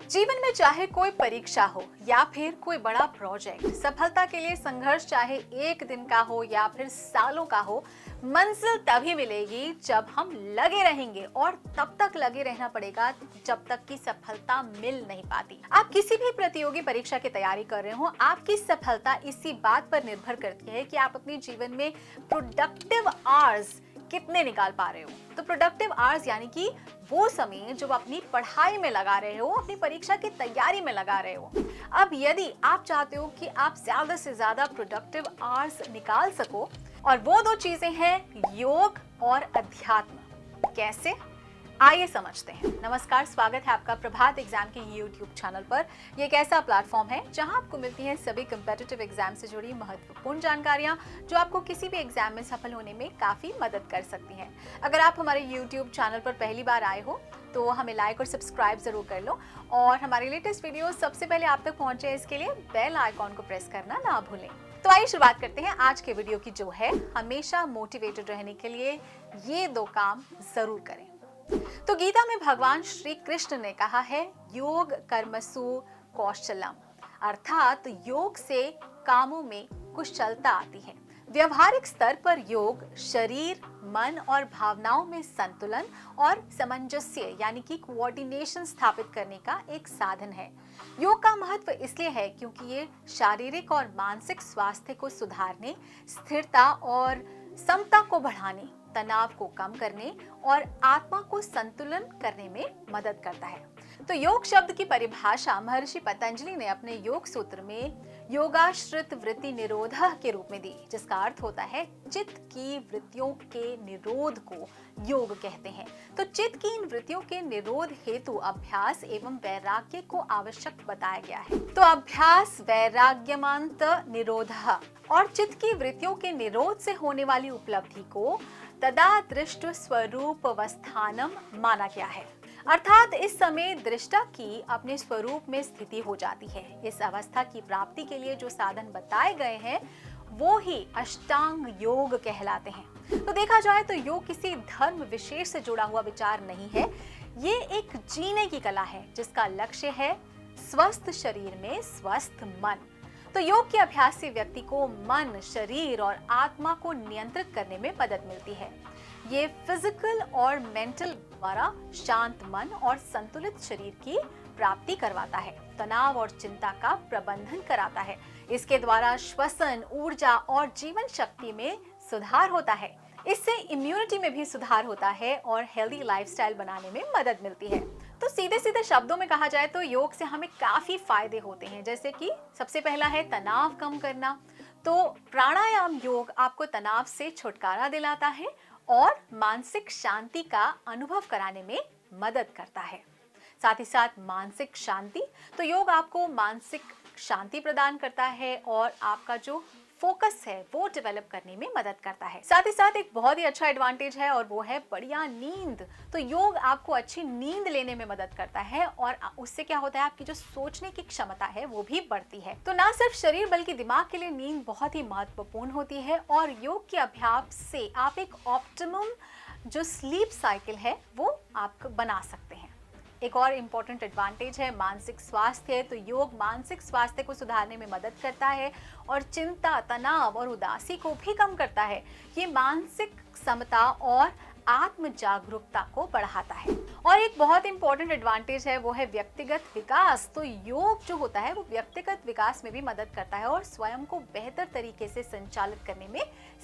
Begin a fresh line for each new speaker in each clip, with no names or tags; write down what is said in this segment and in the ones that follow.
जीवन में चाहे कोई परीक्षा हो या फिर कोई बड़ा प्रोजेक्ट, सफलता के लिए संघर्ष चाहे एक दिन का हो या फिर सालों का हो, मंजिल तभी मिलेगी जब हम लगे रहेंगे और तब तक लगे रहना पड़ेगा जब तक कि सफलता मिल नहीं पाती। आप किसी भी प्रतियोगी परीक्षा की तैयारी कर रहे हो, आपकी सफलता इसी बात पर निर्भर करती है कि आप अपने जीवन में प्रोडक्टिव आवर्स कितने निकाल पा रहे हो। तो प्रोडक्टिव आवर्स यानी कि वो समय जो अपनी पढ़ाई में लगा रहे हो, अपनी परीक्षा की तैयारी में लगा रहे हो। अब यदि आप चाहते हो कि आप ज्यादा से ज्यादा प्रोडक्टिव आवर्स निकाल सको, और वो दो चीजें हैं योग और अध्यात्म। कैसे, आइए समझते हैं। नमस्कार, स्वागत है आपका प्रभात एग्जाम के यूट्यूब चैनल पर। ये एक ऐसा प्लेटफॉर्म है जहां आपको मिलती हैं सभी कम्पिटिटिव एग्जाम से जुड़ी महत्वपूर्ण जानकारियां जो आपको किसी भी एग्जाम में सफल होने में काफी मदद कर सकती हैं। अगर आप हमारे यूट्यूब चैनल पर पहली बार आए हो तो हमें लाइक और सब्सक्राइब जरूर कर लो, और हमारे लेटेस्ट वीडियो सबसे पहले आप तक पहुंचे इसके लिए बेल आइकॉन को प्रेस करना ना भूलें। तो आइए शुरुआत करते हैं आज के वीडियो की, जो है हमेशा मोटिवेटेड रहने के लिए ये दो काम जरूर करें। तो गीता में भगवान श्री कृष्ण ने कहा है, योग कर्मसु कौशलम, अर्थात योग से कामों में कुशलता आती है। व्यवहारिक स्तर पर योग शरीर, मन और भावनाओं में संतुलन और सामंजस्य यानी कि कोऑर्डिनेशन स्थापित करने का एक साधन है। योग का महत्व इसलिए है क्योंकि ये शारीरिक और मानसिक स्वास्थ्य को सुधारने, स्थिरता और समता को बढ़ाने, तनाव को कम करने और आत्मा को संतुलन करने में मदद करता है। तो योग शब्द की परिभाषा महर्षि पतंजलि ने अपने योग सूत्र में योगाश्रित वृत्ति निरोध के रूप में दी, जिसका अर्थ होता है चित्त की वृत्तियों के निरोध को योग कहते हैं। तो चित्त की इन वृत्तियों के निरोध हेतु अभ्यास एवं वैराग्य को आवश्यक बताया गया है। तो अभ्यास वैराग्यमांत निरोध और चित्त की वृत्तियों के निरोध से होने वाली उपलब्धि को तदा दृष्ट स्वरूप अवस्थानम माना गया है, अर्थात इस समय दृष्टा की अपने स्वरूप में स्थिति हो जाती है। इस अवस्था की प्राप्ति के लिए जो साधन बताए गए हैं वो ही अष्टांग योग कहलाते हैं। तो देखा जाए तो योग किसी धर्म विशेष से जुड़ा हुआ विचार नहीं है, ये एक जीने की कला है जिसका लक्ष्य है स्वस्थ शरीर में स्वस्थ मन। तो योग के अभ्यास से व्यक्ति को मन, शरीर और आत्मा को नियंत्रित करने में मदद मिलती है। ये फिजिकल और मेंटल द्वारा शांत मन और संतुलित शरीर की प्राप्ति करवाता है, तनाव और चिंता का प्रबंधन कराता है। इसके द्वारा श्वसन, ऊर्जा और जीवन शक्ति में सुधार होता है। इससे इम्यूनिटी में भी सुधार होता है और हेल्दी लाइफस्टाइल बनाने में मदद मिलती है। तो सीधे सीधे शब्दों में कहा जाए तो योग से हमें काफी फायदे होते हैं, जैसे कि सबसे पहला है तनाव कम करना। तो प्राणायाम योग आपको तनाव से छुटकारा दिलाता है और मानसिक शांति का अनुभव कराने में मदद करता है। साथ ही साथ मानसिक शांति, तो योग आपको मानसिक शांति प्रदान करता है और आपका जो फोकस है वो डेवलप करने में मदद करता है। साथ ही साथ एक बहुत ही अच्छा एडवांटेज है और वो है बढ़िया नींद। तो योग आपको अच्छी नींद लेने में मदद करता है और उससे क्या होता है, आपकी जो सोचने की क्षमता है वो भी बढ़ती है। तो ना सिर्फ शरीर बल्कि दिमाग के लिए नींद बहुत ही महत्वपूर्ण होती है, और योग के अभ्यास से आप एक ऑप्टिमम जो स्लीप साइकिल है वो आप बना सकते हैं। एक और इम्पॉर्टेंट एडवांटेज है मानसिक स्वास्थ्य। तो योग मानसिक स्वास्थ्य को सुधारने में मदद करता है और चिंता, तनाव और उदासी को भी कम करता है। ये मानसिक समता और आत्म जागरूकता को बढ़ाता है। और एक बहुत इंपॉर्टेंट एडवांटेज है वो है व्यक्तिगत विकास। तो योग जो होता है वो व्यक्तिगत विकास में भी मदद करता है और स्वयं को बेहतर तरीके से संचालित करने में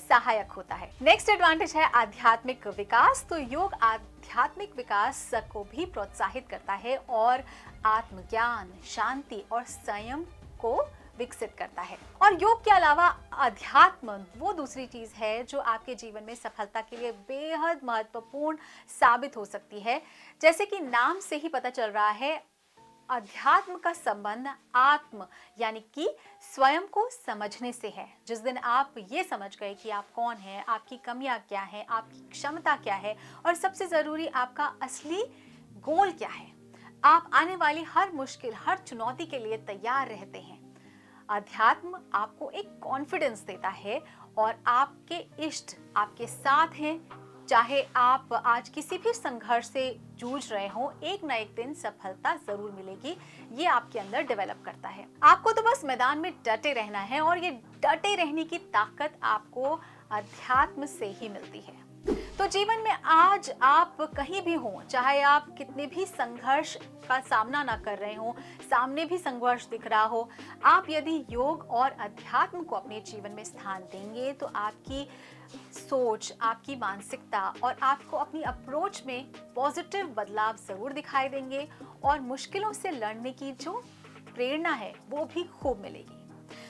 सहायक होता है। नेक्स्ट एडवांटेज है आध्यात्मिक विकास। तो योग आध्यात्मिक विकास को भी प्रोत्साहित करता है और आत्मज्ञान, शांति और संयम को विकसित करता है। और योग के अलावा अध्यात्म वो दूसरी चीज है जो आपके जीवन में सफलता के लिए बेहद महत्वपूर्ण साबित हो सकती है। जैसे कि नाम से ही पता चल रहा है, अध्यात्म का संबंध आत्म यानी कि स्वयं को समझने से है। जिस दिन आप ये समझ गए कि आप कौन हैं, आपकी कमियां क्या हैं, आपकी क्षमता क्या है और सबसे जरूरी आपका असली गोल क्या है, आप आने वाली हर मुश्किल, हर चुनौती के लिए तैयार रहते हैं। अध्यात्म आपको एक कॉन्फिडेंस देता है और आपके इष्ट आपके साथ हैं, चाहे आप आज किसी भी संघर्ष से जूझ रहे हो, एक ना एक दिन सफलता जरूर मिलेगी। ये आपके अंदर डेवलप करता है। आपको तो बस मैदान में डटे रहना है और ये डटे रहने की ताकत आपको अध्यात्म से ही मिलती है। तो जीवन में आज आप कहीं भी हो, चाहे आप कितने भी संघर्ष का सामना ना कर रहे हो, सामने भी संघर्ष दिख रहा हो, आप यदि योग और अध्यात्म को अपने जीवन में स्थान देंगे तो आपकी सोच, आपकी मानसिकता और आपको अपनी अप्रोच में पॉजिटिव बदलाव जरूर दिखाई देंगे और मुश्किलों से लड़ने की जो प्रेरणा है वो भी खूब मिलेगी।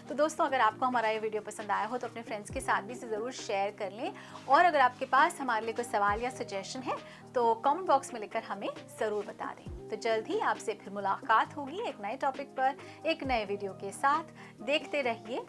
तो दोस्तों, अगर आपको हमारा ये वीडियो पसंद आया हो तो अपने फ्रेंड्स के साथ भी इसे ज़रूर शेयर कर लें और अगर आपके पास हमारे लिए कोई सवाल या सजेशन है तो कमेंट बॉक्स में लिखकर हमें ज़रूर बता दें। तो जल्द ही आपसे फिर मुलाकात होगी एक नए टॉपिक पर, एक नए वीडियो के साथ। देखते रहिए